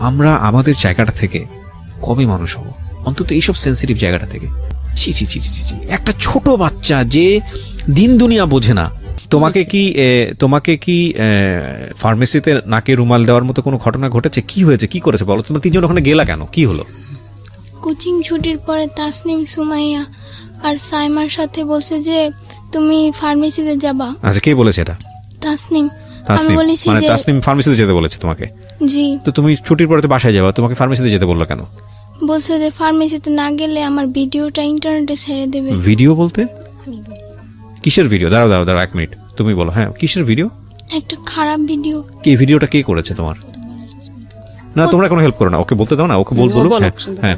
আমরা আমাদের জায়গাটা থেকে কবে মানুষ হব? অন্তত এইসব সেন্সিটিভ জায়গাটা থেকে। ছি ছি ছি ছি ছি, একটা ছোট বাচ্চা যে দিন দুনিয়া বোঝে না, তোমাকে কি ফার্মেসিতে নাকে রুমাল দেওয়ার মতো কোনো ঘটনা ঘটেছে? কি হয়েছে, কি করেছে বলো? তোমরা তিনজন ওখানে গেলা কেন, কি হলো? কোচিং ছুটির পরে তাসনিম, সুমাইয়া আর সাইমার সাথে বলছে যে তুমি ফার্মেসিতে যাবা। আচ্ছা, কে বলেছে এটা? তাসনিম। আমি বলেছি মানে যে তাসনিম ফার্মেসিতে যেতে বলেছে তোমাকে? জি। তো তুমি ছুটির পরে তো বাসায় যাবা, তোমাকে ফার্মেসিতে যেতে বললো কেন? বলছে যে ফার্মেসিতে না গেলে আমার ভিডিওটা ইন্টারনেটে ছেড়ে দেবে। ভিডিও বলতে কিসের ভিডিও? দাঁড়াও 1 মিনিট, তুমি বলো। হ্যাঁ, কিসের ভিডিও? একটা খারাপ ভিডিও। কি ভিডিওটা কে করেছে তোমার? না, তোমরা কোনো হেল্প করো না, ওকে বলতে দাও না, ওকে বলবো। হ্যাঁ,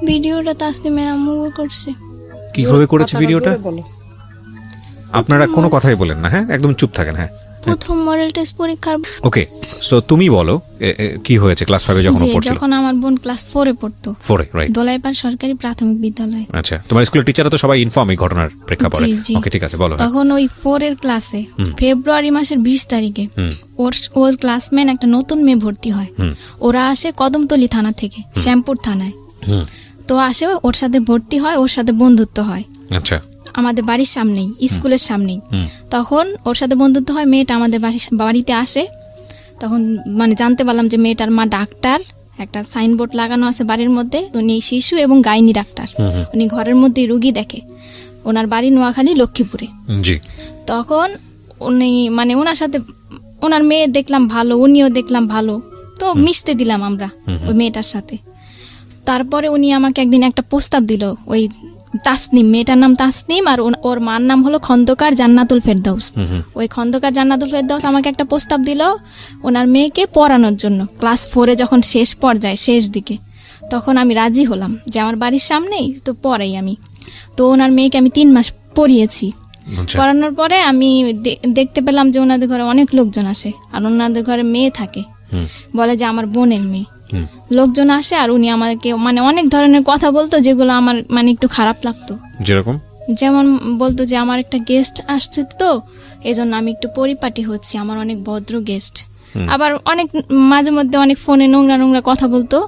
ভিডিওটা তাসনিমের আম্মু করছে। কিভাবে করেছে ভিডিওটা? আপনারা কোনো কথাই বলেন না, হ্যাঁ, একদম চুপ থাকেন। হ্যাঁ, প্রথম মডেল টেস্ট পরীক্ষার। ওকে, সো তুমি বলো কি হয়েছে ক্লাস 5 এ যখন পড়ছিল? যখন আমার বোন ক্লাস 4 এ পড়তো। 4 এ, রাইট। দোলাইপাড় সরকারি প্রাথমিক বিদ্যালয়। আচ্ছা, তোমার স্কুলের টিচাররা তো সবাই ইনফর্ম এই ঘটনার প্রেক্ষাপটে? ওকে, ঠিক আছে, বলো। তখন ওই 4 এর ক্লাসে ফেব্রুয়ারি মাসের 20 তারিখে ওর ক্লাসমেট একটা নতুন মেয়ে ভর্তি হয়। ওরা আসে কদমতলী থানা থেকে, শ্যামপুর থানায়। তো আসে, ওর সাথে ভর্তি হয়, ওর সাথে বন্ধুত্ব হয়। আচ্ছা, আমাদের বাড়ির সামনেই, স্কুলের সামনেই। তখন ওর সাথে বন্ধুত্ব হয়, মেয়েটা আমাদের বাড়িতে আসে। তখন মানে জানতে পারলাম যে মেয়েটার মা ডাক্তার, একটা সাইনবোর্ড লাগানো আছে বাড়ির মধ্যে, উনি শিশু এবং গাইনি ডাক্তার। উনি ঘরের মধ্যেই রুগী দেখে। ওনার বাড়ি নোয়াখালী, লক্ষ্মীপুরে। জি। তখন উনি মানে ওনার সাথে, ওনার মেয়ে দেখলাম ভালো, উনিও দেখলাম ভালো, তো মিশতে দিলাম আমরা ওই মেয়েটার সাথে। তারপরে উনি আমাকে একদিন একটা প্রস্তাব দিল। ওই তাসনিম, মেয়েটার নাম তাসনিম, আর ওর মার নাম হলো খন্দকার জান্নাতুল ফেরদৌস। ওই খন্দকার জান্নাতুল ফেরদৌস আমাকে একটা প্রস্তাব দিল ওনার মেয়েকে পড়ানোর জন্য। ক্লাস 4 এ যখন শেষ পর্যায়ে, শেষ দিকে, তখন আমি রাজি হলাম যে আমার বাড়ির সামনেই তো পড়াই আমি। তো ওনার মেয়েকে আমি 3 মাস পড়িয়েছি। পড়ানোর পরে আমি দেখতে পেলাম যে ওনাদের ঘরে অনেক লোকজন আসে, আর ওনাদের ঘরে মেয়ে থাকে, বলে যে আমার বোনের মেয়ে। লোকজন আসে আর উনি আমাকে মানে অনেক ধরনের কথা বলতো, যেগুলো আমার মানে একটু খারাপ লাগতো। যেমন বলতো যে আমার একটা গেস্ট আসছে, তো এজন্য আমি একটু পরিপাটি হচ্ছি, আমার অনেক ভদ্র গেস্ট। আবার অনেক মাঝে মধ্যে অনেক ফোনে নোংরা নোংরা কথা বলতো।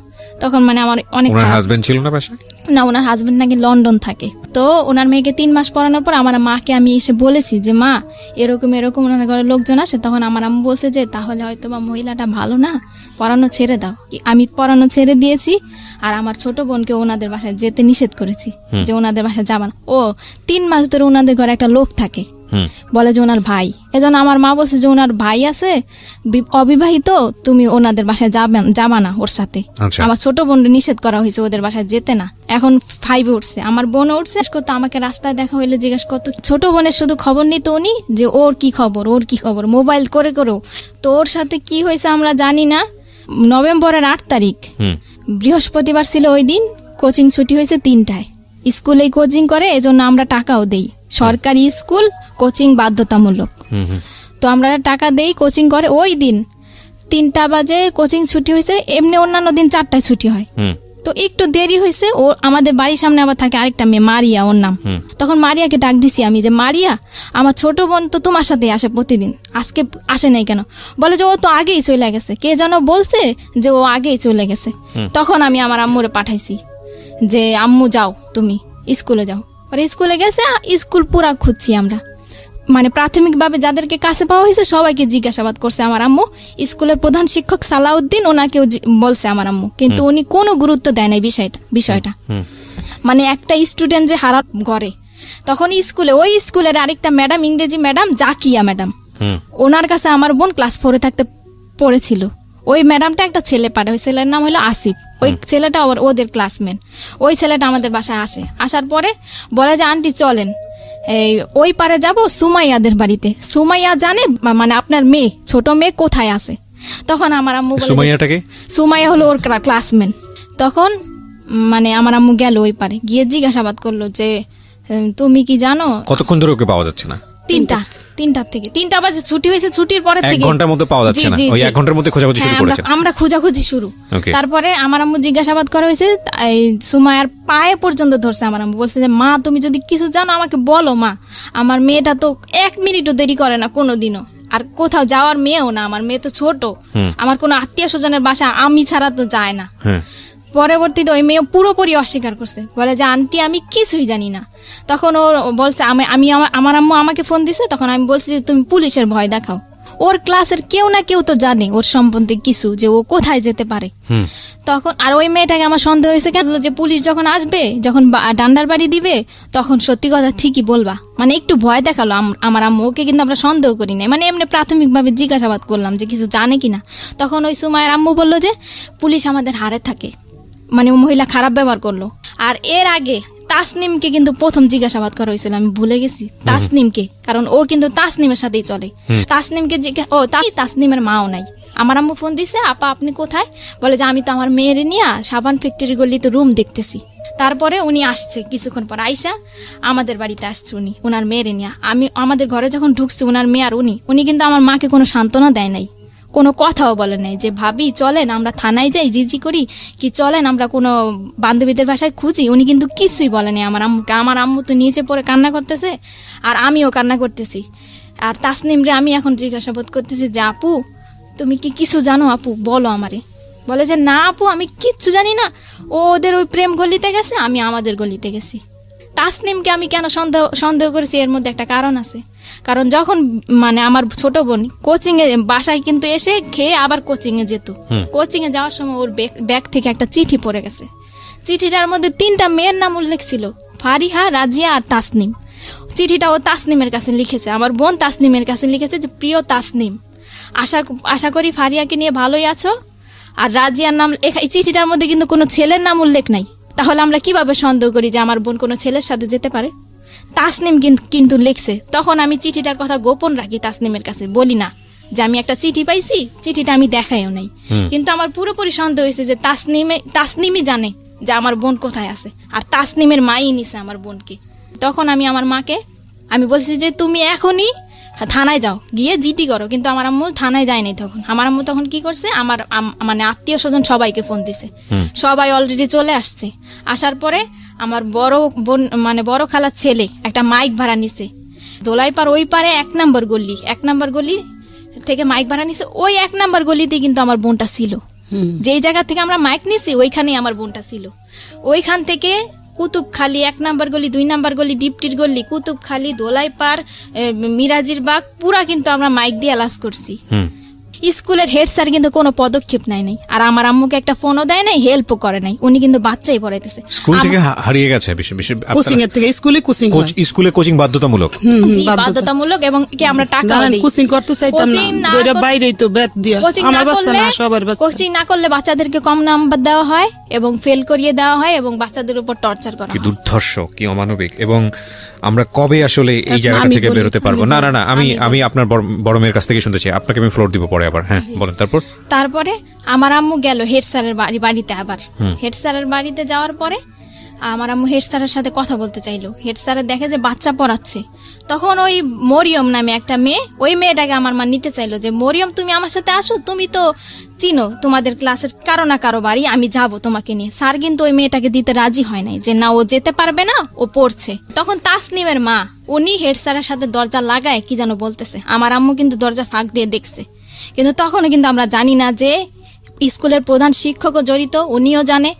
তখন মানে আমার অনেক, ওনার হাজবেন্ড ছিল না বাসায়? না, ওনার হাজবেন্ড নাকি লন্ডন থাকে। তো ওনার মেয়েকে 3 মাস পড়ানোর পর আমার মাকে আমি এসে বলেছি যে মা, এরকম এরকম ওনার ঘরে লোকজন আসে। তখন আমার আম্মু বলছে যে তাহলে হয়তো বা মহিলাটা ভালো না, পড়ানো ছেড়ে দাও। আমি পড়ানো ছেড়ে দিয়েছি, আর আমার ছোট বোনকে ওনাদের বাসায় যেতে নিষেধ করেছি, যে ওনাদের বাসায় যাবা না। ও 3 মাস ধরে ওনাদের ঘরে একটা লোক থাকে, বলে যে ওনার ভাই। এজন্য আমার মা বলছে যে ওনার ভাই আছে অবিবাহিত, তুমি ওনাদের বাসায় যাবা না ওর সাথে। আমার ছোট বোন নিষেধ করা হয়েছে ওদের বাসায় যেতে না। এখন 5 এ উঠছে, আমার বোন উঠছে, করতো আমাকে রাস্তায় দেখা হইলে জিজ্ঞাসা করতো। ছোট বোনের শুধু খবর নিত উনি, যে ওর কি খবর, ওর কি খবর, মোবাইল করে করেও। তো ওর সাথে কি হয়েছে আমরা জানি না। নভেম্বরের 8 তারিখ বৃহস্পতিবার ছিল, ওই দিন কোচিং ছুটি হয়েছে 3টায়। স্কুলেই কোচিং করে, এজন্য আমরা টাকাও দেই। সরকারি স্কুল, কোচিং বাধ্যতামূলক। তো আমরা টাকা দেই, কোচিং করে। ওই দিন 3টা বাজে কোচিং ছুটি হয়েছে। এমনি অন্যান্য দিন 4টায় ছুটি হয়, তো একটু দেরি হয়েছে। ও আমাদের বাড়ির সামনে আবার থাকে আরেকটা মেয়ে, মারিয়া ওর নাম। তখন মারিয়াকে ডাক দিছি আমি যে মারিয়া, আমার ছোট বোন তো তোমার সাথে আসে প্রতিদিন, আজকে আসে নাই কেন? বলে যে ও তো আগেই চলে গেছে, কে যেন বলছে যে ও আগেই চলে গেছে। তখন আমি আমার আম্মুরে পাঠাইছি যে আম্মু যাও, তুমি স্কুলে যাও। আর স্কুলে গেছে, স্কুল পুরা খুঁজছি আমরা, মানে প্রাথমিকভাবে যাদেরকে কাছে পাওয়া হয়েছে সবাইকে জিজ্ঞাসাবাদ করছে আমার আম্মু। স্কুলের প্রধান শিক্ষক সালাউদ্দিন, ওনাকেও বলছে আমার আম্মু, কিন্তু উনি কোনো গুরুত্ব দেয় নাই বিষয়টা। মানে একটা স্টুডেন্ট যে হারা ঘরে। তখন স্কুলে, ওই স্কুলের আরেকটা ম্যাডাম, ইংরেজি ম্যাডাম জাকিয়া ম্যাডাম, ওনার কাছে আমার বোন ক্লাস 4 এ থাকতে পড়েছিল। ওই ম্যাডামটা একটা ছেলে পাঠায়, ওই ছেলের নাম হলো আসিফ। ওই ছেলেটা আবার ওদের ক্লাসমেট। ওই ছেলেটা আমাদের বাসায় আসে, আসার পরে বলে যে আন্টি চলেন এই ওই পারে যাব সুমাইয়াদের বাড়িতে। সুমাইয়া জানে মানে আপনার মেয়ে, ছোট মেয়ে কোথায় আছে। তখন আমার আম্মু বলে, সুমাইয়া হলো ওর ক্লাসমেট। তখন মানে আমার আম্মু গেল ওই পারে, গিয়ে জিজ্ঞাসাবাদ করলো যে তুমি কি জানো। কতক্ষণ ধরে ওকে পাওয়া যাচ্ছে না? 3টার থেকে 3টা বাজে ছুটি হয়েছে, ছুটির পরে থেকে 1 ঘন্টার মধ্যে পাওয়া যাচ্ছে না। ওই 1 ঘন্টার মধ্যে খোঁজাখুঁজি শুরু করেছেন? আমরা খোঁজাখুঁজি শুরু। তারপরে আমার আম্মু জিজ্ঞাসাবাদ করা হয়েছে, এই সুমাইয়ার পায়ে পর্যন্ত ধরছে। আমার আম্মু বলছে যে মা, তুমি যদি কিছু জানো আমাকে বলো মা, আমার মেয়েটা তো 1 মিনিটও দেরি করে না কোনোদিনও। আর কোথাও যাওয়ার মেয়েও না, আমার মেয়ে তো ছোট, আমার কোনো আত্মীয় স্বজনের বাসা আমি ছাড়া তো যায় না। হ্যাঁ পরবর্তীতে ওই মেয়ে পুরোপুরি অস্বীকার করছে, বলে যে আন্টি আমি কিছুই জানি না। তখন ও বলছে আমার আম্মু আমাকে ফোন দিছে, তখন আমি বলছি যে তুমি পুলিশের ভয় দেখাও। ওর ক্লাসের কেউ না কেউ তো জানে ওর সম্বন্ধে কিছু, যে ও কোথায় যেতে পারে। তখন আর ওই মেয়েটাকে আমার সন্দেহ হয়েছে কেন, যে পুলিশ যখন আসবে, যখন ডান্ডার বাড়ি দিবে, তখন সত্যি কথা ঠিকই বলবা, মানে একটু ভয় দেখালো আমার আম্মু। ওকে কিন্তু আমরা সন্দেহ করি নাই, মানে এমনি প্রাথমিকভাবে জিজ্ঞাসাবাদ করলাম যে কিছু জানে কিনা। তখন ওই সুমায়ের আম্মু বললো যে পুলিশ আমাদের হারে থাকে, মানে ও মহিলা খারাপ ব্যবহার করলো। আর এর আগে তাসনিমকে কিন্তু প্রথম জিজ্ঞাসাবাদ করা হয়েছিল, আমি ভুলে গেছি তাসনিমকে, কারণ ও কিন্তু তাসনিমের সাথেই চলে। তাসনিমকে তাসনিমের মাও নাই। আমার আম্মু ফোন দিছে, আপা আপনি কোথায়? বলে যে আমি তো আমার মেয়ের নিয়ে সাবান ফ্যাক্টরি গলিতে রুম দেখতেছি। তারপরে উনি আসছে কিছুক্ষণ পর, আইসা আমাদের বাড়িতে আসছে উনি ওনার মেয়ের নিয়ে। আমাদের ঘরে যখন ঢুকছে ওনার মেয়ে আর উনি কিন্তু আমার মাকে কোনো সান্ত্বনা দেয় নাই, কোনো কথাও বলে নাই যে ভাবি চলেন আমরা থানায় যাই জিজি করি, কি চলেন আমরা কোনো বান্ধবীদের বাসায় খুঁজি। উনি কিন্তু কিছুই বলে নাই আমার আম্মুকে। আমার আম্মু তো নিচে পড়ে কান্না করতেছে, আর আমিও কান্না করতেছি। আর তাসনিমরে আমি এখন জিজ্ঞাসাবাদ করতেছি যে আপু তুমি কি কিছু জানো আপু, বলো আমারে। বলে যে না আপু আমি কিচ্ছু জানি না, ও ওদের ওই প্রেম গলিতে গেছে, আমি আমাদের গলিতে গেছি। তাসনিমকে আমি কেন সন্দেহ করেছি, এর মধ্যে একটা কারণ আছে। কারণ যখন মানে আমার ছোট বোন কোচিং এ বাসায় কিন্তু এসে খেয়ে আবার কোচিং এ যেত, কোচিং এ যাওয়ার সময় ওর ব্যাগ থেকে একটা চিঠি পড়ে গেছে। চিঠিটার মধ্যে 3টা মেয়ের নাম উল্লেখ ছিল, ফারিহা, রাজিয়া আর তাসনিম। চিঠিটা ও তাসনিমের কাছে লিখেছে, আমার বোন তাসনিমের কাছে লিখেছে যে প্রিয় তাসনিম, আশা করি ফারিয়াকে নিয়ে ভালোই আছো। আর রাজিয়ার নাম এই চিঠিটার মধ্যে কিন্তু কোনো ছেলের নাম উল্লেখ নাই, তাহলে আমরা কিভাবে সন্দেহ করি যে আমার বোন কোনো ছেলের সাথে যেতে পারে? তাসনিম কিন্তু লিখছে। তখন আমি চিঠিটার কথা গোপন রাখি, তাসনিমের কাছে বলি না যে আমি একটা চিঠি পাইছি, চিঠিটা আমি দেখাইও নাই। কিন্তু আমার পুরোপুরি সন্দেহ হয়েছে যে তাসনিমই জানে যে আমার বোন কোথায় আছে, আর তাসনিমের মাই নিছে আমার বোনকে। তখন আমি আমার মাকে আমি বলছি যে তুমি এখনই থানায় যাও, গিয়ে জিটি করো। কিন্তু আমার আম্মু থানায় যায়নি। তখন আমার আম্মু তখন কি করছে, আমার মানে আত্মীয় স্বজন সবাইকে ফোন দিছে, সবাই অলরেডি চলে আসছে। আসার পরে আমার বড় বোন মানে বড় খালার ছেলে একটা মাইক ভাড়া নিছে দোলাইপাড় ওই পারে 1 নম্বর গলি থেকে মাইক ভাড়া নিছে। ওই 1 নম্বর গলিতে কিন্তু আমার বোনটা ছিল, যেই জায়গা থেকে আমরা মাইক নিছি ওইখানেই আমার বোনটা ছিল। ওইখান থেকে কুতুবখালী 1 নম্বর গলি, 2 নম্বর গলি, ডিপটির গলি, কুতুবখালী, দোলাইপাড়, মিরাজির বাগ পুরা কিন্তু আমরা মাইক দিয়ে আলাস করছি। স্কুলের হেড স্যার কিন্তু কোনো পদক্ষেপ নেয় নাই, আর আমার আম্মুকে একটা ফোনও দেয় নাই, হেল্পও করে নাই। উনি কিন্তু বাচ্চাই পড়াইতেছে। স্কুল থেকে হারিয়ে গেছে কোচিং এর থেকে স্কুলে কোচিং বাধ্যতামূলক, জি বাধ্যতামূলক, এবং কি আমরা টাকা দেই। কোচিং করতে চাইতাম না, দুইটা বাইরেই তো ব্যাট দিয়া আমার বাচ্চা না সবার বাচ্চা। কোচিং না করলে বাচ্চাদেরকে কম নাম্বার দেওয়া হয় এবং ফেল করিয়ে দেওয়া হয় এবং বাচ্চাদের উপর টর্চার করা হয়। কি দুর্ধর্ষ, কি অমানবিক। এবং আমরা কবে আসলে এই জায়গা থেকে বেরোতে পারবো? না আমি আপনার বড় মেয়ের কাছ থেকে শুনতে চাই, আপনাকে আমি ফ্লোর দিব পরে আবার। হ্যাঁ বলেন। তারপরে আমার আম্মু গেল হেড স্যারের বাড়িতে। আবার হেড স্যারের বাড়িতে যাওয়ার পরে আমার আম্মু হেড স্যারের সাথে কথা বলতে চাইলো। হেড স্যারের দেখে যে বাচ্চা পড়াচ্ছে। তখন ওই মরিয়ম নামে একটা মেয়ে, ওই মেয়েটাকে আমার মা নিতে চাইলো যে মরিয়ম তুমি আমার সাথে আসো, তুমি তো চিনো তোমাদের ক্লাসের কারো না কারো বাড়ি, আমি যাবো তোমাকে নিয়ে। স্যার কিন্তু ওই মেয়েটাকে দিতে রাজি হয় নাই, যে না ও যেতে পারবে না, ও পড়ছে। তখন তাসনিমের মা উনি হেড স্যারের সাথে দরজা লাগায় কি যেন বলতেছে। আমার আম্মু কিন্তু দরজা ফাঁক দিয়ে দেখছে, কিন্তু তখনও কিন্তু আমরা জানি না যে স্কুলের প্রধান শিক্ষকও জড়িত, উনিও জানে,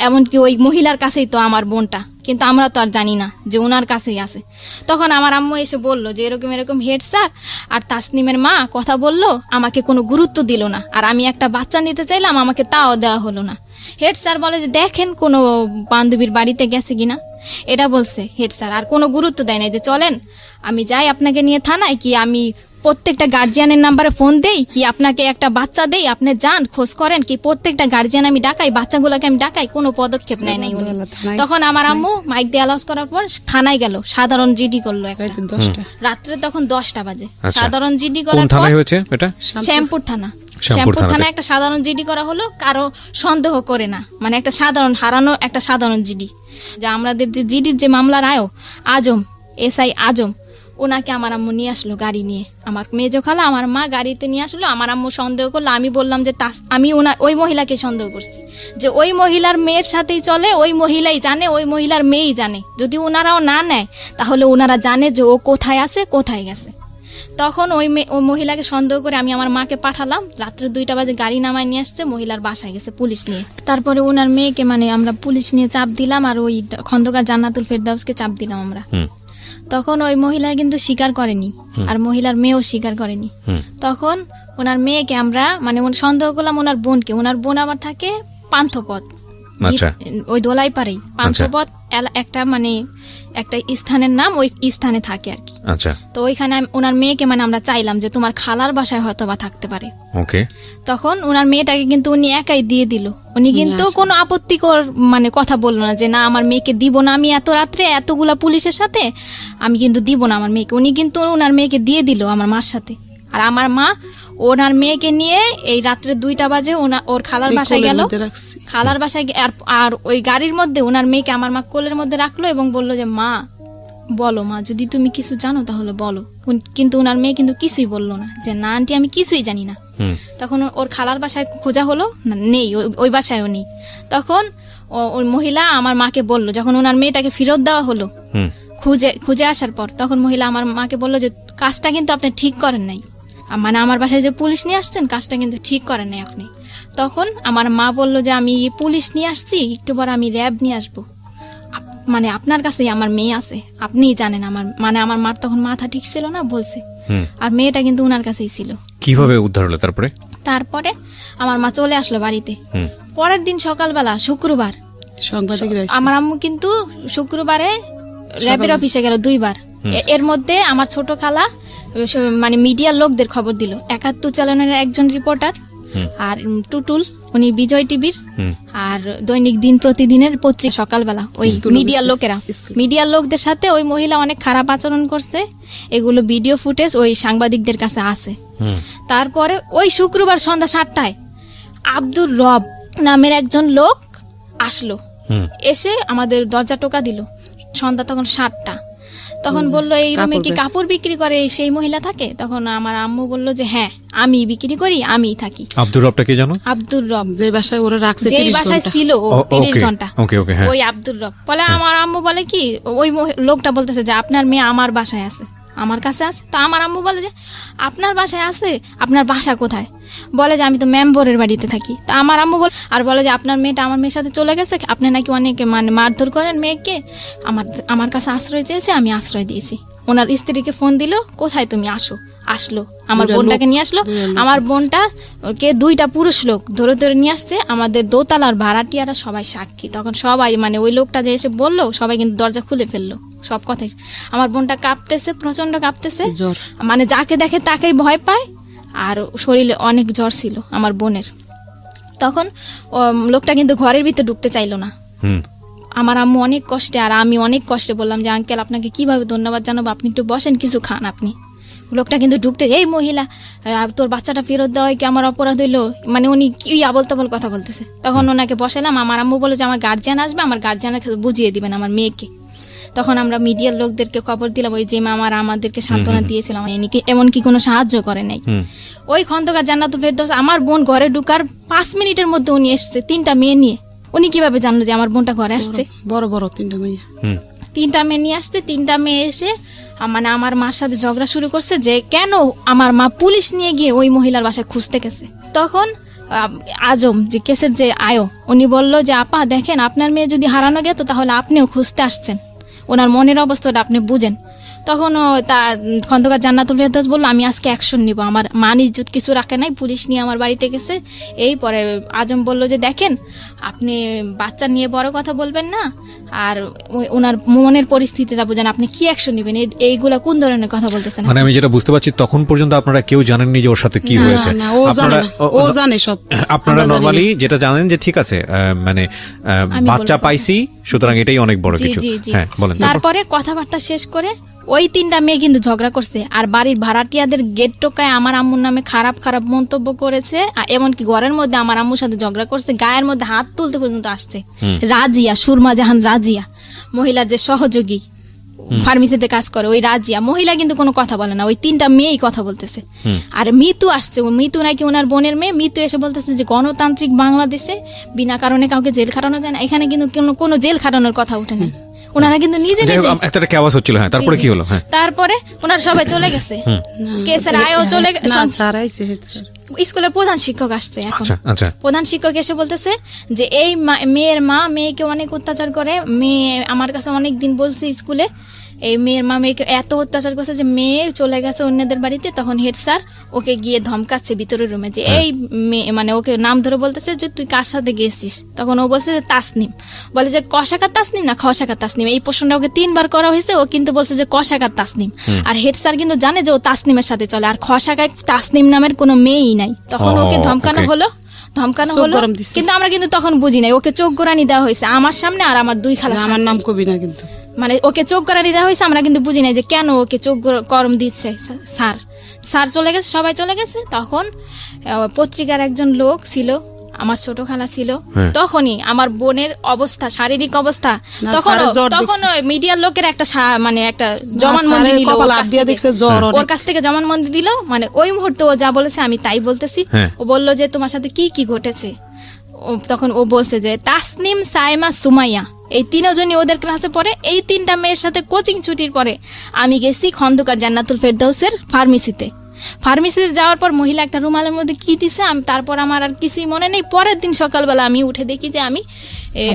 এমনকি ওই মহিলার কাছেই তো আমার বোনটা, কিন্তু আমরা তো আর জানি না যে ওনার কাছেই আছে। তখন আমার আম্মু এসে বললো যে এরকম হেড স্যার আর তাসনিমের মা কথা বললো, আমাকে কোনো গুরুত্ব দিল না, আর আমি একটা বাচ্চা নিতে চাইলাম, আমাকে তাও দেওয়া হলো না। হেড স্যার বলে যে দেখেন কোনো বান্ধবীর বাড়িতে গেছে কিনা, এটা বলছে হেড স্যার। আর কোনো গুরুত্ব দেয় না যে চলেন আমি যাই আপনাকে নিয়ে থানায়, কি আমি প্রত্যেকটা গার্জিয়ানের নাম্বারে ফোন দেই, কি আপনাকে একটা বাচ্চা দেই, আপনি যান খোঁজ করেন, কি প্রত্যেকটা গার্জিয়ান আমি ডাকাই, বাচ্চাগুলোকে আমি ডাকাই, কোনো পদক্ষেপ নেয় নাই উনি। তখন আমার আম্মু মাইক দিয়ে অ্যালাউন্স করার পর থানায় গেল, সাধারণ জিডি করলো একটা রাত্রে, তখন 10টা বাজে। সাধারণ জিডি করার পর শ্যামপুর থানা একটা সাধারণ জিডি করা হলো, কারো সন্দেহ করে না, মানে একটা সাধারণ হারানো একটা সাধারণ জিডি। যে আমাদের যে জিডির যে মামলার আজম এসআই আজম, ওনাকে আমার আম্মু নিয়ে আসলো গাড়ি নিয়ে, আমার মেজো খালা আমার মা গাড়িতে নিয়ে আসলো। আমার আম্মু সন্দেহ করলো, আমি বললাম যে আমি ওই মহিলাকে সন্দেহ করছি, যে ওই মহিলার মেয়ের সাথেই চলে, ওই মহিলাই জানে, ওই মহিলার মেয়েই জানে। যদি ওনারাও না নেয় তাহলে ওনারা জানে যে ও কোথায় আছে, কোথায় গেছে। তখন ওই মহিলাকে সন্দেহ করে আমি আমার মাকে পাঠালাম, রাত্রে 2টা বাজে গাড়ি নামায় নিয়ে আসছে, মহিলার বাসায় গেছে পুলিশ নিয়ে। তারপরে ওনার মেয়েকে মানে আমরা পুলিশ নিয়ে চাপ দিলাম, আর ওই খন্দকার জান্নাতুল ফেরদাউসকে চাপ দিলাম আমরা। তখন ওই মহিলা কিন্তু স্বীকার করেনি, আর মহিলার মেয়েও স্বীকার করেনি। তখন ওনার মেয়েকে আমরা মানে সন্দেহ করলাম ওনার বোনকে। ওনার বোন আবার থাকে পান্থপথ, আচ্ছা। ওই দোলাই পারেই পান্থপথ একটা মানে একটা স্থানের নাম, ওই স্থানে থাকে আর কি। আচ্ছা। তো ওইখানে ওনার মেয়েকে মানে আমরা চাইলাম যে তোমার খালার বাসায় হয়তো বা থাকতে পারে। ওকে। তখন ওনার মেয়েটাকে কিন্তু উনি একাই দিয়ে দিল। উনি কিন্তু কোনো আপত্তিকর মানে কথা বললো না যে না আমার মেয়েকে দিব না, আমি এত রাত্রে এতগুলা পুলিশের সাথে আমি কিন্তু দিব না আমার মেয়েকে। উনি কিন্তু ওনার মেয়েকে দিয়ে দিল আমার মার সাথে। আর আমার মা ওনার মেয়েকে নিয়ে এই রাত্রে 2টা বাজে ওর খালার বাসায় গেল। খালার বাসায় আর ওই গাড়ির মধ্যে ওনার মেয়েকে আমার মা কোলের মধ্যে রাখলো এবং বললো যে মা বলো, মা যদি তুমি কিছু জানো তাহলে বলো। কিন্তু ওনার মেয়ে কিন্তু কিছুই বললো না, যে না আন্টি আমি কিছুই জানি না। তখন ওর খালার বাসায় খোঁজা হলো, নেই, ওই বাসায়ও নেই। তখন ওই মহিলা আমার মাকে বললো, যখন ওনার মেয়েটাকে ফেরত দেওয়া হলো খুঁজে আসার পর, তখন মহিলা আমার মাকে বললো যে কাজটা কিন্তু আপনি ঠিক করেন নাই, মানে আমার বাসায় যে পুলিশ নিয়ে আসছেন কাজটা কিন্তু ঠিক করেন নাই আপনি। তখন আমার মা বললো যে আমি পুলিশ নিয়ে আসছি, একটু পর আমি র্যাব নিয়ে আসবো, মানে আপনার কাছেই আমার মেয়ে আছে, আপনিই জানেন। আমার মার তখন মাথা ঠিক ছিল না, বলছে। আর মেয়েটা কিন্তু উনার কাছেই ছিল। কিভাবে উদ্ধার হলো তারপরে? আমার মা চলে আসলো বাড়িতে। পরের দিন সকালবেলা শুক্রবার আমার আম্মু কিন্তু শুক্রবারে র্যাবের অফিসে গেল 2বার। এর মধ্যে আমার ছোট খালা মানে মিডিয়ার লোকদের খবর দিল, 71 চ্যানেলের একজন রিপোর্টার, আর টুটুল উনি বিজয় টিভির, আর দৈনিক দিন প্রতিদিনের পত্রিকা সকালবেলা ওই মিডিয়ার লোকদের সাথে ওই মহিলা অনেক খারাপ আচরণ করছে, এগুলো ভিডিও ফুটেজ ওই সাংবাদিকদের কাছে আছে। তারপরে ওই শুক্রবার সন্ধ্যা 7টায় আব্দুর রব নামের একজন লোক আসলো, এসে আমাদের দরজা টোকা দিল। সন্ধ্যা তখন 7টা। তখন বললো এই রুমে কি কাপড় বিক্রি করে সেই মহিলা থাকে? তখন আমার আম্মু বললো যে হ্যাঁ আমি বিক্রি করি, আমিই থাকি। আব্দুর রবটা কে জানো? আব্দুর রব, যে বাসায় ওরা রাখছে, যে বাসায় ছিল 30 ঘন্টা, ওই আব্দুর রব। বলে আমার আম্মু বলে কি ওই লোকটা বলতেছে যে আপনার মেয়ে আমার বাসায় আছে, আমার কাছে আছে। তো আমার আম্মু বলে যে আপনার বাসায় আছে, আপনার বাসা কোথায়? বলে যে আমি তো মেম্বরের বাড়িতে থাকি। তা আমার আম্মু বলে যে আপনার মেয়েটা আমার মেয়ের সাথে চলে গেছে, আপনি নাকি অনেকে মানে মারধর করেন মেয়েকে, আমার কাছে আশ্রয় চেয়েছে, আমি আশ্রয় দিয়েছি। ওনার স্ত্রীকে ফোন দিল, কোথায় তুমি? আসলো আমার বোনটাকে নিয়ে আসলো। আমার বোনটা কে 2টা পুরুষ লোক ধরে ধরে নিয়ে আসছে, আমাদের দোতলার ভাড়াটিয়ারা সবাই সাক্ষী। তখন সবাই মানে ওই লোকটা যে এসে বললো, সবাই কিন্তু দরজা খুলে ফেললো, সব কথাই। আমার বোনটা কাঁপতেছে, প্রচন্ড কাঁপতেছে, মানে যাকে দেখে তাকেই ভয় পায়, আর শরীরে অনেক জ্বর ছিল আমার বোনের। তখন লোকটা কিন্তু ঘরের ভিতরে ঢুকতে চাইলো না। আমার আম্মু অনেক কষ্টে আর আমি অনেক কষ্টে বললাম যে আঙ্কেল আপনাকে কিভাবে ধন্যবাদ জানাবো, আপনি একটু বসেন, কিছু খান আপনি। লোকটা কিন্তু ঢুকতে, এই মহিলা তোর বাচ্চাটা ফেরত দেওয়া কি আমার অপরাধ হইলো? মানে উনি কি আবল তাবল কথা বলতেছে। তখন ওনাকে বসালাম। আমার আম্মু বলে যে আমার গার্জিয়ান আসবে, আমার গার্জিয়ানের বুঝিয়ে দিবেন আমার মেয়েকে। তখন আমরা মিডিয়ার লোকদেরকে খবর দিলাম, ওই যে মামারা আমাদেরকে সান্ত্বনা দিয়েছিলাম, এমনকি কোনো সাহায্য করে নাই। ওই খন্দকার জান্নাতুল ফেরদৌস আমার বোন ঘরে ঢুকার 5 মিনিটের মধ্যে উনি এসছে 3টা মেয়ে নিয়ে। উনি কিভাবে জানলো যে আমার বোনটা ঘরে আসছে? বড় বড় 3টা মেয়ে, 3টা মেয়ে নিয়ে আসছে। 3টা মেয়ে এসে মানে আমার মার সাথে ঝগড়া শুরু করছে যে কেন আমার মা পুলিশ নিয়ে গিয়ে ওই মহিলার বাসায় খুঁজতে গেছে। তখন আজম যে কেসের যে উনি বলল যে আপা দেখেন, আপনার মেয়ে যদি হারানো গেত তাহলে আপনিও খুঁজতে আসছেন, ওনার মনের অবস্থাটা আপনি বুঝেন। তখন খন্দকার জান্নাতুল ফেরদৌস বললো আমি আজকে অ্যাকশন নিব, আমার মান ইজ্জত কিছু রাখে নাই, পুলিশ নিয়ে আমার বাড়িতে গেছে। এই পরে আজম বলল যে দেখেন আপনি বাচ্চা নিয়ে বড় কথা বলবেন না, আর ওনার মনের পরিস্থিতিটা বুঝেন, আপনি কি অ্যাকশন নেবেন, এইগুলা কোন ধরনের কথা বলতেছেন? মানে আমি যেটা বুঝতে পারছি তখন পর্যন্ত আপনারা কেউ জানেননি যে ওর সাথে কি হয়েছে। ও জানে সব। আপনারা নরমালি যেটা জানেন যে ঠিক আছে মানে বাচ্চা পাইছি, সুতরাং এটাই অনেক বড় কিছু। হ্যাঁ বলেন। তারপরে কথাবার্তা শেষ করে ওই 3টা মেয়ে কিন্তু ঝগড়া করছে, আর বাড়ির ভাড়াটিয়াদের গেট টোকায় আমার আম্মুর নামে খারাপ খারাপ মন্তব্য করেছে, এমনকি ঘরের মধ্যে আমার আম্মুর সাথে ঝগড়া করছে, গায়ের মধ্যে হাত তুলতে পর্যন্ত আসছে। রাজিয়া, সুরমা জাহান রাজিয়া, মহিলার যে সহযোগী ফার্মেসিতে কাজ করে, ওই রাজিয়া মহিলা কিন্তু কোনো কথা বলে না, ওই 3টা মেয়েই কথা বলতেছে। আর মিতু আসছে, মিতু নাকি ওনার বোনের মেয়ে। মিতু এসে বলতেছে যে গণতান্ত্রিক বাংলাদেশে বিনা কারণে কাউকে জেল খাটানো যায় না, এখানে কিন্তু কোনো জেল খাটানোর কথা ওঠে না। ওনারা কিন্তু নিজে যাই হোক, নিজে একটা একটা আওয়াজ হচ্ছিল, হ্যাঁ তারপরে কি হলো? হ্যাঁ তারপরে ওনারা সবাই চলে গেছে, কেসের আয়ও চলে না স্যার আইছে হেড স্যার স্কুলের প্রধান শিক্ষক আসছে এখন। আচ্ছা আচ্ছা প্রধান শিক্ষক এসে বলতেছে যে এই মেয়ের মা মেয়েকে অনেক অত্যাচার করে, মেয়ে আমার কাছে অনেক দিন বলছে স্কুলে, এই মেয়ের মা মেয়েকে এত অত্যাচার করছে যে মেয়ে চলে গেছে অন্যদের বাড়িতে। তখন হেড স্যার ওকে গিয়ে ধমকাচ্ছে ভিতরের রুমে যে এই মেয়ে, মানে ওকে নাম ধরে বলতেছে যে তুই কার সাথে গেছিস। তখন ও বলছে যে তাসনিম, বলে যে কশাকার তাসনিম না খশাকার তাসনিম। এই প্রশ্নটা ওকে 3 বার করা হয়েছে, ও কিন্তু বলছে যে কশাকার তাসনিম। আর হেড স্যার কিন্তু জানে যে ও তাসনিমের সাথে চলে, আর খশাকার তাসনিম নামের কোনো মেয়েই নাই। তখন ও, ওকে ধমকানো okay. হলো, ধমকানো চোখ হলো, গরম দিছে। কিন্তু আমরা কিন্তু তখন বুঝি নাই। ওকে চোখ গোরানি দেওয়া হয়েছে আমার সামনে আর আমার 2 খালা আমার নাম কবি না কিন্তু মানে ওকে চোখ গড়ানি দেওয়া হয়েছে, আমরা কিন্তু বুঝি নাই যে কেন ওকে চোখ গরম দিচ্ছে। স্যার চলে গেছে, সবাই চলে গেছে। তখন পত্রিকার একজন লোক ছিল, আমার ছোট খালা ছিল। হ্যাঁ। তখনই আমার বোনের অবস্থা, শারীরিক অবস্থা, না, তখন স্যারের জ্বর তখন দেখছে। মিডিয়ার লোকের একটা মানে একটা জমানবন্দি স্যারের নিল কপাল ওর হাত কাছ দিয়ে থেকে। দেখছে জ্বর অনেক। ওর কাছ থেকে জমানবন্দি দিল, মানে ওই মুহূর্তে ও যা বলেছে আমি তাই বলতেছি। হ্যাঁ। ও বলল যে তোমার সাথে কি কি ঘটেছে। তখন ও বলছে যে তাসনিম, সাইমা, সুমাইয়া এই 3 জনই ওদের ক্লাসে পড়ে। এই 3টা মেয়ের সাথে কোচিং ছুটির পরে আমি গেছি খন্দকার জান্নাতুল ফেরদাউসের ফার্মেসিতে যাওয়ার পর মহিলা একটা রুমালের মধ্যে কি দিছে আমি, তারপর আমার আর কিছুই মনে নেই। পরের দিন সকালবেলা আমি উঠে দেখি যে আমি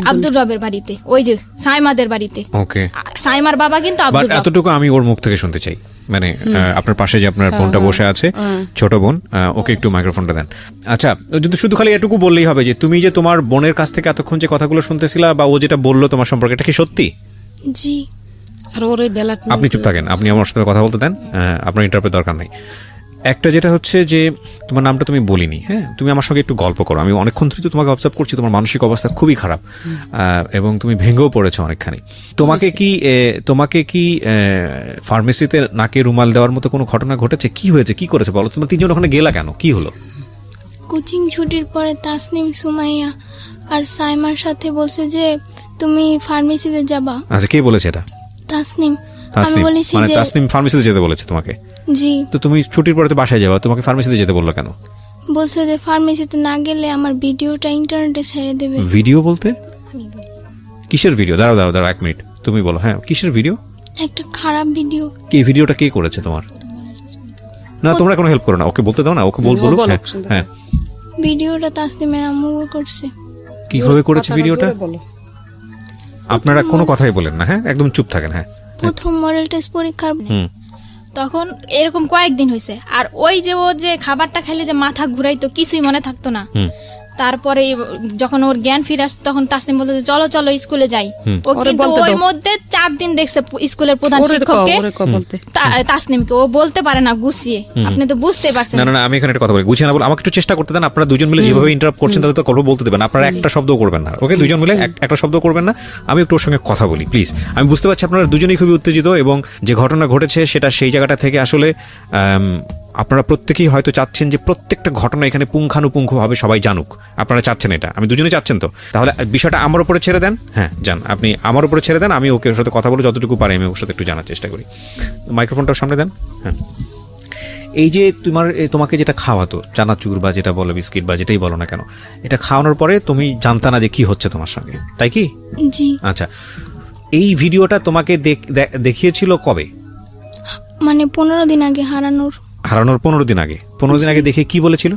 আব্দুর রবের বাড়িতে, ওই যে সাইমাদের বাড়িতে। ওকে, সাইমার বাবা কিন্তু বাট আব্দুর রব। এতটুকু আমি ওর মুখ থেকে শুনতে চাই, মানে আপনার পাশে যে আপনার বোনটা বসে আছে, ছোট বোন, ওকে একটু মাইক্রোফোনটা দেন। আচ্ছা, যদি শুধু খালি এটুকু বললেই হবে যে তুমি যে তোমার বোনের কাছ থেকে এতক্ষণ যে কথাগুলো শুনতেছিলা বা ও যেটা বললো তোমার সম্পর্কে, এটা কি সত্যি? জি। আর ওর এই বেলা আপনি চুপ থাকেন, আপনি আমার সাথে কথা বলতে দেন, আপনার ইন্টারপ্রেট দরকার নাই। একটা যেটা হচ্ছে যে তোমার নামটা তুমি বলিনি, হ্যাঁ তুমি আমার সঙ্গে একটু গল্প করো। আমি অনেকক্ষণ ধরে তোমাকে অবজার্ভ করছি, তোমার মানসিক অবস্থা খুবই খারাপ এবং তুমি ভেঙেও পড়েছো অনেকখানি। তোমাকে কি ফার্মেসিতে নাকে রুমাল দেওয়ার মতো কোনো ঘটনা ঘটেছে? কি হয়েছে, কি করেছে বলো? তোমরা 3 জন ওখানে গেলা কেন, কি হলো? কোচিং ছুটির পরে তাসনিম, সুমাইয়া আর সাইমার সাথে বলছে যে তুমি ফার্মেসিতে যাবা। আচ্ছা, কে বলেছে এটা? তাসনিম। আমি তাসনিম, বলেছি মানে যে তাসনিম ফার্মেসিতে যেতে বলেছে তোমাকে? জি। তো তুমি ছুটির পরে তো বাসায় যাবা, তোমাকে ফার্মেসিতে যেতে বললো কেন? বলছে যে ফার্মেসিতে না গেলে আমার ভিডিওটা ইন্টারনেটে ছেড়ে দেবে। ভিডিও বলতে কিসের ভিডিও? দাঁড়াও 1 মিনিট, তুমি বলো। হ্যাঁ, কিসের ভিডিও? একটা খারাপ ভিডিও। কি ভিডিওটা কে করেছে তোমার? না তোমরা কোনো হেল্প করো না, ওকে বলতে দাও না, ওকে বলবো। হ্যাঁ হ্যাঁ, ভিডিওটা তাসনিমের আম্মু করছে। কিভাবে করেছে ভিডিওটা? আপনারা কোনো কথাই বলেন না, হ্যাঁ একদম চুপ থাকেন। হ্যাঁ, প্রথম মডেল টেস্ট পরীক্ষার তখন এরকম কয়েকদিন হয়েছে। আর ওই যে ও যে খাবারটা খাইলে যে মাথা ঘুরাইতো, কিছুই মনে থাকতো না। তারপরে যখন ওর জ্ঞান ফিরে আসতো তখন তাসনিম বলতো যে চলো চলো স্কুলে যাই। ও কিন্তু ওর মধ্যে 4 দিন দেখছে স্কুলের প্রধান শিক্ষককে, তাসনিমকে ও বলতে পারে না গুছিয়ে। আপনি তো বুঝতে পারছেন। না আমি এখানে একটা কথা বলি, গুছিয়ে না বল, আমাকে একটু চেষ্টা করতে দেন। আপনারা 2 জন মিলে যেভাবে ইন্টারাপ্ট করছেন তাতে তো গল্প বলতে দেবেন, আপনারা একটা শব্দও করবেন না। ওকে, 2 জন মিলে একটা শব্দ করবেন না। আমি একটু ওর সঙ্গে কথা বলি প্লিজ। আমি বুঝতে পারছি আপনারা 2 জনই খুবই উত্তেজিত এবং যে ঘটনা ঘটেছে সেটা সেই জায়গাটা থেকে আসলে আপনারা প্রত্যেকেই হয়তো চাচ্ছেন যে প্রত্যেকটা ঘটনা এখানে পুঙ্খানুপুঙ্খভাবে সবাই জানুক। আপনারা চাচ্ছেন এটা, আমি 2 জনই চাচ্ছেন। তো তাহলে বিষয়টা আমার উপরে ছেড়ে দেন। হ্যাঁ যান, আপনি আমার উপরে ছেড়ে দেন, আমি ওকে ওর সাথে কথা বলে যতটুকু পারি আমি ওর সাথে একটু জানার চেষ্টা করি। মাইক্রোফোনটার সামনে দেন। হ্যাঁ, এই যে তোমাকে যেটা খাওয়াতো চানাচুর বা যেটা বলো বিস্কিট বা যেটাই বলো না কেন, এটা খাওয়ানোর পরে তুমি জানতা না যে কি হচ্ছে তোমার সঙ্গে, তাই কি? জি। আচ্ছা, এই ভিডিওটা তোমাকে দেখিয়েছিল কবে? মানে 15 দিন আগে। হারানোর 15 দিন আগে। 15 দিন আগে দেখে কি বলেছিল?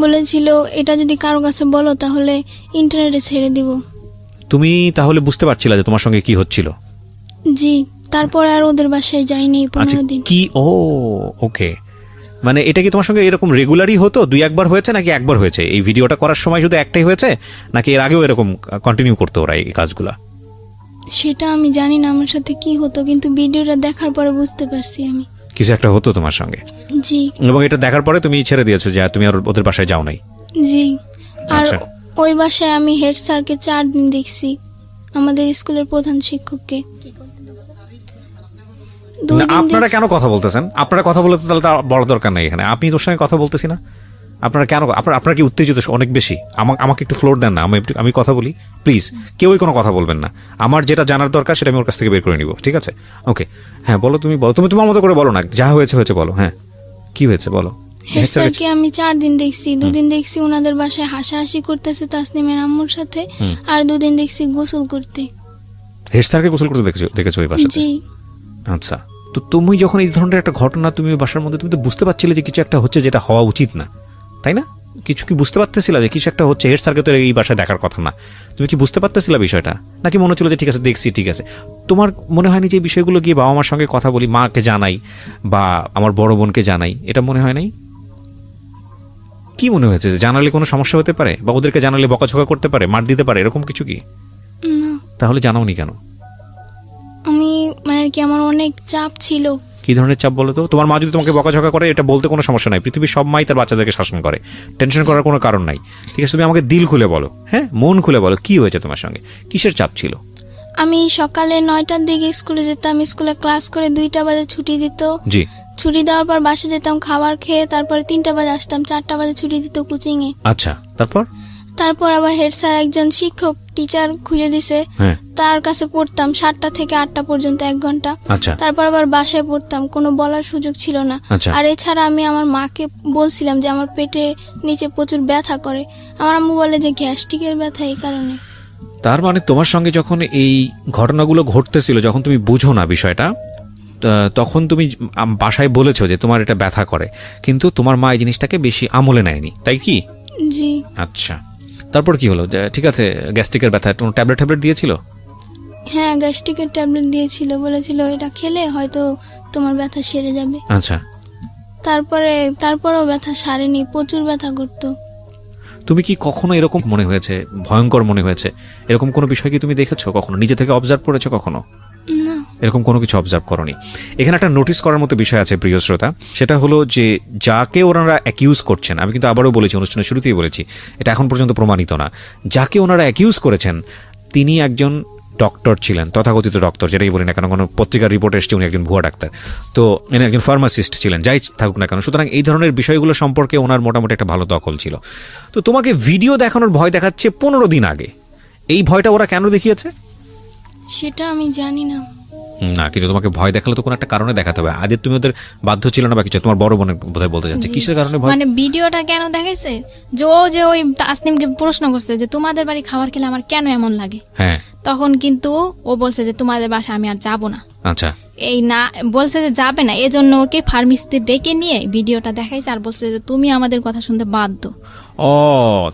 বলেছিল এটা যদি কারো কাছে বলো তাহলে ইন্টারনেটে ছেড়ে দিব। তুমি তাহলে বুঝতে পারছিলা যে তোমার সঙ্গে কি হচ্ছিল? জি। তারপর আর ওদের বাসায় যাইনি 15 দিন। কি? ও ওকে, মানে এটা কি তোমার সঙ্গে এরকম রেগুলারই হতো? 2-1 বার হয়েছে নাকি একবার হয়েছে? এই ভিডিওটা করার সময় শুধু একটাই হয়েছে নাকি এর আগেও এরকম কন্টিনিউ করতো ওরা এই কাজগুলা? সেটা আমি জানি না আমার সাথে কি হতো, কিন্তু ভিডিওটা দেখার পরে বুঝতে পারছি আমি কিছু একটা হতো তোমার সঙ্গে। জি। এবং এটা দেখার পরে তুমি ছেড়ে দিয়েছো যে তুমি আর ওদের বাসায় যাও নাই? জি। আর আচ্ছা। ওই বাসায় আমি হেড স্যারকে 4 দিন দেখছি, আমাদের স্কুলের প্রধান শিক্ষককে। আপনারা কেন কথা বলতেছেন? আপনারা কথা বলতে তাহলে তার বড় দরকার নেই এখানে। আপনি তোর সঙ্গে কথা বলতেছি না, আপনারা কেন? আপনারা কি উত্তেজিত অনেক বেশি? আমাকে একটু ফ্লোর দেন না, আমি কথা বলি প্লিজ। কেউই কোনো কথা বলবেন না। আমার যেটা জানার দরকার সেটা আমি ওর কাছ থেকে বের করে নিব, ঠিক আছে? ওকে, হ্যাঁ বলো, তুমি বলো, তুমি তোমার মতো করে বলো না, যা হয়েছে বলো। হ্যাঁ, কি হয়েছে বলো। হেড স্যারকে আমি 4 দিন দেখছি। 2 দিন দেখছি ওনাদের বাসায় হাসাহাসি করতেছে তাসনিমের আম্মুর সাথে, আর 2 দিন দেখছি গোসল করতে। হেড স্যারকে গোসল করতে দেখেছো ওই বাসাতে? জি। আচ্ছা, তো তুমি যখন এই ধরনের একটা ঘটনা তুমি ওই বাসার মধ্যে, তুমি তো বুঝতে পারছিলে যে কিছু একটা হচ্ছে যেটা হওয়া উচিত না, তাই না? কিছু কি বুঝতে পারতেছিলা যে কিছু একটা হচ্ছে? হেড স্যারকে তো এই বাসায় দেখার কথা না, তুমি কি বুঝতে পারতেছিলা বিষয়টা, নাকি মনে হচ্ছিল যে ঠিক আছে দেখছি ঠিক আছে? তোমার মনে হয়নি যে এই বিষয়গুলো গিয়ে বাবা মার সঙ্গে কথা বলি, মাকে জানাই বা আমার বড় বোনকে জানাই, এটা মনে হয় নাই? কি মনে হয়েছে যে জানালে কোনো সমস্যা হতে পারে, বা ওদেরকে জানালে বকাঝকা করতে পারে, মার দিতে পারে, এরকম কিছু কি? না, তাহলে জানাওনি কেন? আমি মানে আর কি আমার অনেক চাপ ছিল। কি ধরনের চাপ বলো তো? তোমার মা যদি তোমাকে বকাঝকা করে, এটা বলতে কোনো সমস্যা নাই, পৃথিবীর সব মাই তার বাচ্চাদেরকে শাসন করে, টেনশন করার কোনো কারণ নাই, ঠিক আছে? তুমি আমাকে দিল খুলে বলো, হ্যাঁ, মন খুলে বলো, কি হয়েছে তোমার সঙ্গে, কিসের চাপ ছিল? আমি সকালে 9টার দিকে স্কুলে যেতাম, স্কুলে ক্লাস করে 2টা বাজে ছুটি দিত। জি। ছুটি দেওয়ার পর বাসে যেতাম, খাবার খেয়ে তারপরে 3টা বাজে আসতাম, 4টা বাজে ছুটি দিত কোচিংয়ে। আচ্ছা, তারপর আবার হেড স্যার একজন শিক্ষক টিচার খুঁজে দিছে, হ্যাঁ, তার কাছে পড়তাম 7টা থেকে 8টা পর্যন্ত 1 ঘন্টা। আচ্ছা, তারপর আবার বাসায় পড়তাম, কোনো বলার সুযোগ ছিল না। আচ্ছা। আর এছাড়া আমি আমার মাকে বলছিলাম যে আমার পেটে নিচে প্রচুর ব্যথা করে, আমার আম্মু বলে যে গ্যাস্ট্রিকের ব্যথা, এই কারণে। তার মানে তোমার সঙ্গে যখন এই ঘটনাগুলো ঘটতেছিল, যখন তুমি বুঝো না বিষয়টা, তখন তুমি বাসায় বলেছো যে তোমার এটা ব্যথা করে, কিন্তু তোমার মা এই জিনিসটাকে বেশি আমলে নেয়নি, তাই কি? জি। আচ্ছা, তারপর কি হলো? ঠিক আছে, গ্যাস্ট্রিকের ব্যথা, কোনো ট্যাবলেট দিয়েছিল? হ্যাঁ, গ্যাস্ট্রিকের ট্যাবলেট দিয়েছিল, বলেছিল এটা খেলে হয়তো তোমার ব্যথা সেরে যাবে। আচ্ছা, তারপরেও ব্যথা সারেনি, প্রচুর ব্যথা করতো। তুমি কি কখনো এরকম মনে হয়েছে, ভয়ঙ্কর মনে হয়েছে, এরকম কোনো বিষয় কি তুমি দেখেছো কখনো, নিজে থেকে অবজার্ভ করেছো কখনো? না। এরকম কোনো কিছু অবজার্ভ করনি। এখানে একটা নোটিস করার মতো বিষয় আছে প্রিয় শ্রোতা, সেটা হলো যে যাকে ওনারা অ্যাকিউজ করছেন, আমি কিন্তু আবারও বলেছি, অনুষ্ঠানের শুরুতেই বলেছি, এটা এখন পর্যন্ত প্রমাণিত না, যাকে ওনারা অ্যাকিউজ করেছেন তিনি একজন ডক্টর ছিলেন, তথাকথিত ডক্টর, যেটাই বলি না কেন, কোনো পত্রিকার রিপোর্ট এসছে উনি একজন ভুয়া ডাক্তার, তো উনি একজন ফার্মাসিস্ট ছিলেন, যাই থাকুক না কেন। সুতরাং এই ধরনের বিষয়গুলো সম্পর্কে ওনার মোটামুটি একটা ভালো দখল ছিল। তো তোমাকে ভিডিও দেখানোর ভয় দেখাচ্ছে 15 দিন আগে, এই ভয়টা ওরা কেন দেখিয়েছে? সেটা আমি জানি না। না, কিন্তু তোমাকে ভয় দেখালে তো কোনো একটা কারণে দেখাতে হবে। আগে তুমি ওদের বাধ্য ছিল না বা কিছু? তোমার বড় বোনের বোধহয় বলতে যাচ্ছে, কিসের কারণে ভয়? মানে ভিডিওটা কেন দেখাইছে, যে ওই তাসনিমকে প্রশ্ন করছে যে তোমাদের বাড়ি খাবার খেলে আমার কেন এমন লাগে, হ্যাঁ, তখন কিন্তু ও বলছে যে তোমাদের বাসায় আমি আর যাব না। আচ্ছা, এই না বলছে যে যাবে না, এজন্য ওকে ফার্মেসিতে ডেকে নিয়ে ভিডিওটা দেখাইছে আর বলছে যে তুমি আমাদের কথা শুনতে বাধ্য। ও,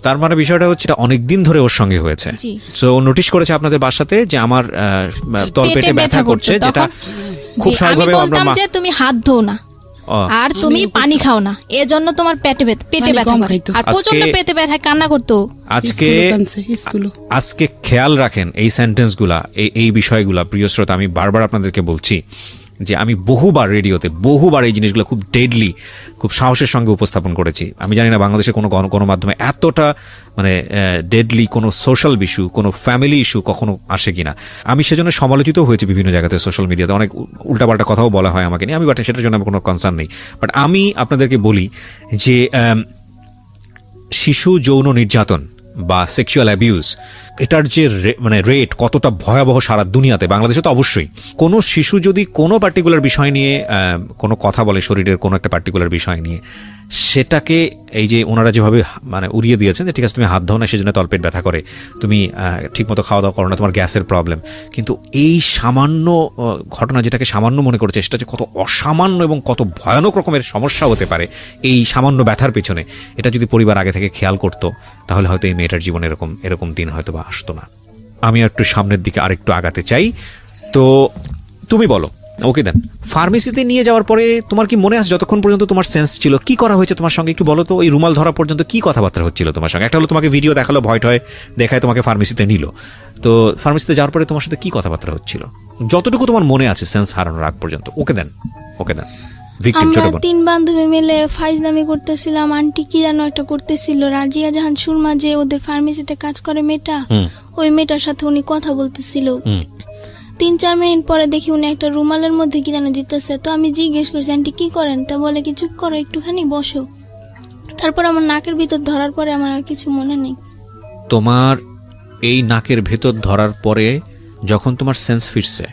তার মানে বিষয়টা হচ্ছে অনেকদিন ধরে ওর সঙ্গে হয়েছে। জি। সো ও নোটিশ করেছে আপনাদের বাসাতে যে আমার তলপেটে ব্যথা করছে, যেটা খুব আমি স্বাভাবিকভাবে আমরা বলতাম যে তুমি হাত ধো না আর তুমি পানি খাও না, এজন্য তোমার পেটে ব্যথা করে। আর প্রচন্ড পেটে ব্যথা কান্না করতো। আজকে খেয়াল রাখেন এই সেন্টেন্সগুলা, এই বিষয়গুলা প্রিয় শ্রোতা, আমি বারবার আপনাদেরকে বলছি যে আমি বহুবার রেডিওতে এই জিনিসগুলো খুব ডেডলি, খুব সাহসের সঙ্গে উপস্থাপন করেছি। আমি জানি না বাংলাদেশের কোনো গণমাধ্যমে এতটা মানে ডেডলি কোনো সোশ্যাল ইস্যু, কোনো ফ্যামিলি ইস্যু কখনো আসে কিনা। আমি সেজন্য সমালোচিত হয়েছি বিভিন্ন জায়গাতে, সোশ্যাল মিডিয়াতে অনেক উল্টাপাল্টা কথাও বলা হয় আমাকে নিয়ে, আমি বাট সেটার জন্য আমার কোনো কনসার্ন নেই। বাট আমি আপনাদেরকে বলি যে শিশু যৌন নির্যাতন বা সেক্সুয়াল অ্যাবিউজ, এটার যে মানে রেট কতটা ভয়াবহ সারা দুনিয়াতে, বাংলাদেশে তো অবশ্যই। কোনো শিশু যদি কোনো পার্টিকুলার বিষয় নিয়ে কোনো কথা বলে, শরীরের কোনো একটা পার্টিকুলার বিষয় নিয়ে, সেটাকে এই যে ওনারা যেভাবে মানে উড়িয়ে দিয়েছেন যে ঠিক আছে তুমি হাত ধো না সেজন্য তলপেট ব্যথা করে, তুমি ঠিকমতো খাওয়া দাওয়া করো না, তোমার গ্যাসের প্রবলেম, কিন্তু এই সামান্য ঘটনা যেটাকে সামান্য মনে করছে, সেটা যে কত অসামান্য এবং কত ভয়ানক রকমের সমস্যা হতে পারে এই সামান্য ব্যথার পেছনে, এটা যদি পরিবার আগে থেকে খেয়াল করতো তাহলে হয়তো এই মেয়েটার জীবনে এরকম দিন হয়তো বা আসতো না। আমি একটু সামনের দিকে আরেকটু আগাতে চাই। তো তুমি বলো, ওকে দেন, ফার্মেসিতে নিয়ে যাওয়ার পরে তোমার কি মনে আছে যতক্ষণ পর্যন্ত তোমার সেন্স ছিল, কি করা হয়েছে তোমার সঙ্গে একটু বলো তো? ওই রুমাল ধরা পর্যন্ত কি কথাবার্তা হচ্ছিল তোমার সঙ্গে? একটা হলো তোমাকে ভিডিও দেখালো, ভয় দেখায় তোমাকে ফার্মেসিতে নিল, তো ফার্মেসিতে যাওয়ার পরে তোমার সাথে কি কথাবার্তা হচ্ছিল যতটুকু তোমার মনে আছে সেন্স হারানোর আগ পর্যন্ত? ওকে দেন। আমরা 3 বান্ধবী মিলে ফাইজলামি করতেছিলাম, আন্টি কি যেন একটা করতেছিল, রাজিয়া জাহান সুরমা যে ওদের ফার্মেসিতে কাজ করে মেয়েটা, ওই মেয়েটার সাথে উনি কথা বলতেছিল। 3-4 মিনিট পরে দেখি উনি একটা রুমালের মধ্যে কি যেন দিতেছে, তো আমি জিজ্ঞেস করছি আন্টি কি করেন, তা বলে কি চুপ করো একটুখানি বসো। তারপর আমার নাকের ভিতর ধরার পরে আমার আর কিছু মনে নেই। তোমার এই নাকের ভেতর ধরার পরে যখন তোমার সেন্স ফিরছে,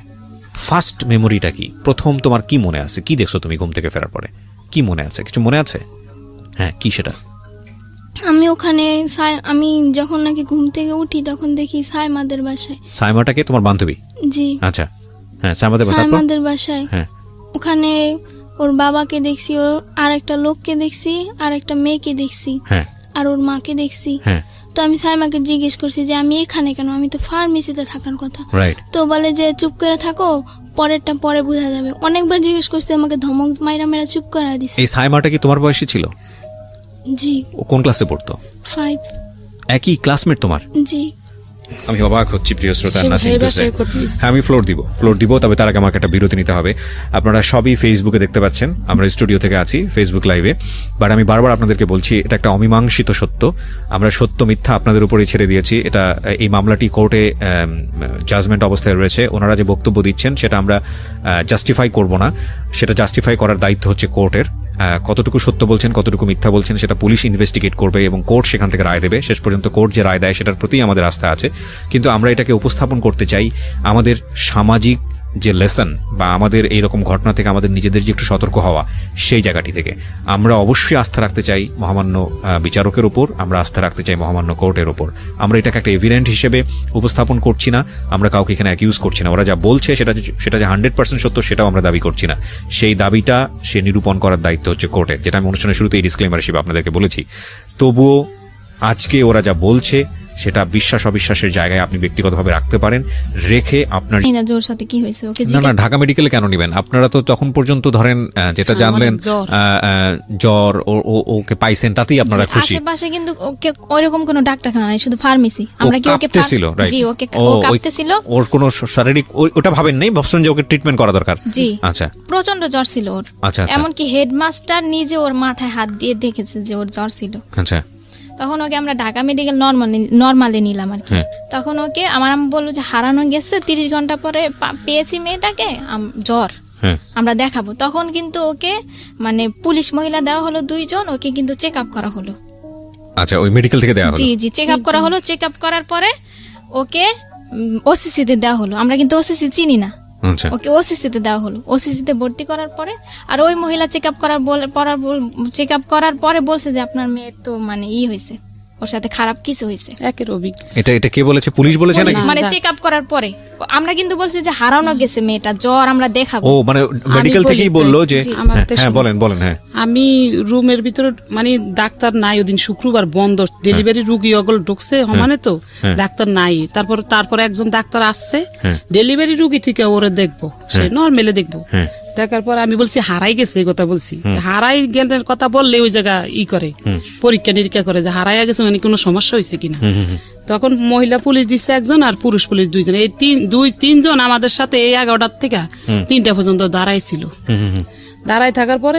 ফার্স্ট মেমোরিটা কি? প্রথম তোমার কি মনে আছে? কি দেখছো তুমি ঘুম থেকে ফেরার পরে? কি মনে আছে? কিছু মনে আছে? হ্যাঁ, কি সেটা? আমি ওখানে আমি যখন নাকি ঘুম থেকে উঠি তখন দেখি সাইমাদের বাসায়। সাইমাটাকে তোমার বান্ধবী? জি। আচ্ছা, হ্যাঁ, সাইমাদের বাসায়। হ্যাঁ, ওখানে ওর বাবাকে দেখছি, ওর আর একটা লোককে দেখছি, আর একটা মেয়েকে দেখছি, হ্যাঁ, আর ওর মাকে দেখছি। হ্যাঁ, তো আমি সাইমাকে জিজ্ঞেস করছি যে আমি এখানে কেন, আমি তো ফার্মেসিতে থাকার কথা। রাইট। তো বলে যে চুপ করে থাকো, পরেরটা পরে বোঝা যাবে। অনেকবার জিজ্ঞেস করছি, আমাকে ধমক মাইরা চুপ করা দিছে। এই সাইমাটা কি তোমার বয়সী ছিল? জি। ও কোন ক্লাসে পড়তো? 5। একই ক্লাসমেট তোমার? জি। আমি অবাক হচ্ছি প্রিয় শ্রোতা, নাথিং এই টু সে। বাসায় করতিস? হ্যাঁ, আমি ফ্লোর দিব, তবে তার আগে আমাকে একটা বিরতি নিতে হবে। আপনারা সবই ফেসবুকে দেখতে পাচ্ছেন, আমরা স্টুডিও থেকে আছি ফেসবুক লাইভে, বাট আমি বারবার আপনাদেরকে বলছি এটা একটা অমীমাংসিত সত্য। আমরা সত্য মিথ্যা আপনাদের উপরে ছেড়ে দিয়েছি। এই মামলাটি কোর্টে জাজমেন্ট অবস্থায় রয়েছে। ওনারা যে বক্তব্য দিচ্ছেন সেটা আমরা জাস্টিফাই করব না, সেটা জাস্টিফাই করার দায়িত্ব হচ্ছে কোর্টের। কতটুকু সত্য বলছেন, কতটুকু মিথ্যা বলছেন সেটা পুলিশ ইনভেস্টিগেট করবে এবং কোর্ট সেখান থেকে রায় দেবে। শেষ পর্যন্ত কোর্ট যে রায় দেয় সেটার প্রতি আমাদের আস্থা আছে, কিন্তু আমরা এটাকে উপস্থাপন করতে চাই আমাদের সামাজিক যে লেসন বা আমাদের এইরকম ঘটনা থেকে আমাদের নিজেদের যে একটু সতর্ক হওয়া, সেই জায়গাটি থেকে আমরা অবশ্যই আস্থা রাখতে চাই মহামান্য বিচারকের উপর, আমরা আস্থা রাখতে চাই মহামান্য কোর্টের উপর। আমরা এটাকে একটা এভিডেন্ট হিসেবে উপস্থাপন করছি না, আমরা কাউকে এখানে অ্যাকিউজ করছি না। ওরা যা বলছে সেটা যে 100% সত্য সেটাও আমরা দাবি করছি না। সেই দাবিটা সে নিরূপণ করার দায়িত্ব হচ্ছে কোর্টের, যেটা আমি অনুষ্ঠানের শুরুতে এই ডিসক্লেমার হিসেবে আপনাদেরকে বলেছি। তবুও আজকে ওরা যা বলছে সেটা বিশ্বাস অবিশ্বাসের জায়গায় আপনি ব্যক্তিগতভাবে রাখতে পারেন, রেখে আপনার ওর সাথে কি হয়েছে ওকে না ঢাকা মেডিকেলে কেন নেবেন আপনারা? তো তখন পর্যন্ত ধরেন যেটা জানলেন জ্বর, ওকে পাইছেন, তাতেই আপনারা খুশি। আশেপাশে কিন্তু ওকে ওইরকম কোনো ডাক্তারখানা নাই, শুধু ফার্মেসি। আমরা কি ওকে কাঁপতেছিল? জি, ওকে কাঁপতেছিল। ওর কোনো শারীরিক ওটা ভাবেন নাই, ভাবছেন যে ওকে ট্রিটমেন্ট করা দরকার? জি। আচ্ছা, প্রচন্ড জ্বর ছিল ওর। আচ্ছা, এমনকি হেডমাস্টার নিজে ওর মাথায় হাত দিয়ে দেখেছে যে ওর জ্বর ছিল। আচ্ছা। তখন ওকে আমরা ঢাকা মেডিকেল নর্মালে নিলাম আর কি। তখন ওকে আমার আম্মু বললো যে হারানো গেছে, 30 ঘন্টা পরে পেয়েছি মেয়েটাকে, জ্বর, আমরা দেখাবো। তখন কিন্তু ওকে মানে পুলিশ মহিলা দেওয়া হলো 2 জন, ওকে কিন্তু চেক আপ করা হলো। আচ্ছা, ওই মেডিকেল থেকে দেওয়া হলো? জি জি, চেক আপ করা হলো। চেক আপ করার পরে ওকে ওসিসিতে দেওয়া হলো। আমরা কিন্তু ওসিসি চিনি না, ওকে ওসিসিতে দেওয়া হলো। ওসিসিতে ভর্তি করার পরে আর ওই মহিলা চেক আপ করার পরে বলছে যে আপনার মেয়ের তো মানে হয়েছে, ওর সাথে খারাপ কিছু হয়েছে। এটা কে বলেছে? পুলিশ বলেছে নাকি? মানে চেক আপ করার পরে আমরা কিন্তু বলছি যে হারানো গেছে মেয়েটা, জ্বর, আমরা দেখাবো। ও মানে মেডিকেল থেকেই বললো যে হ্যাঁ, বলেন। হ্যাঁ, আমি রুমের ভিতরে মানে ডাক্তার নাই, ওদিন শুক্রবার বন্ধ, ডেলিভারি রুগী ওগুলো ঢুকছে সমানে, তো ডাক্তার নাই। তারপর একজন ডাক্তার আসছে, ডেলিভারি রুগী থেকে ওরে দেখবো, সে নর্মালে দেখবো। দেখার পর আমি বলছি হারাই গেছে, এই কথা বলছি। হারাই গেলের কথা বললে ওই জায়গা করে পরীক্ষা নিরীক্ষা করে যে হারাইয়া গেছে মানে কোনো সমস্যা হয়েছে কিনা। তখন মহিলা পুলিশ দিচ্ছে একজন আর পুরুষ পুলিশ 2 জন। এই 2-3 জন আমাদের সাথে এই 11টার থেকে 3টা পর্যন্ত দাঁড়াই ছিল। দাঁড়াই থাকার পরে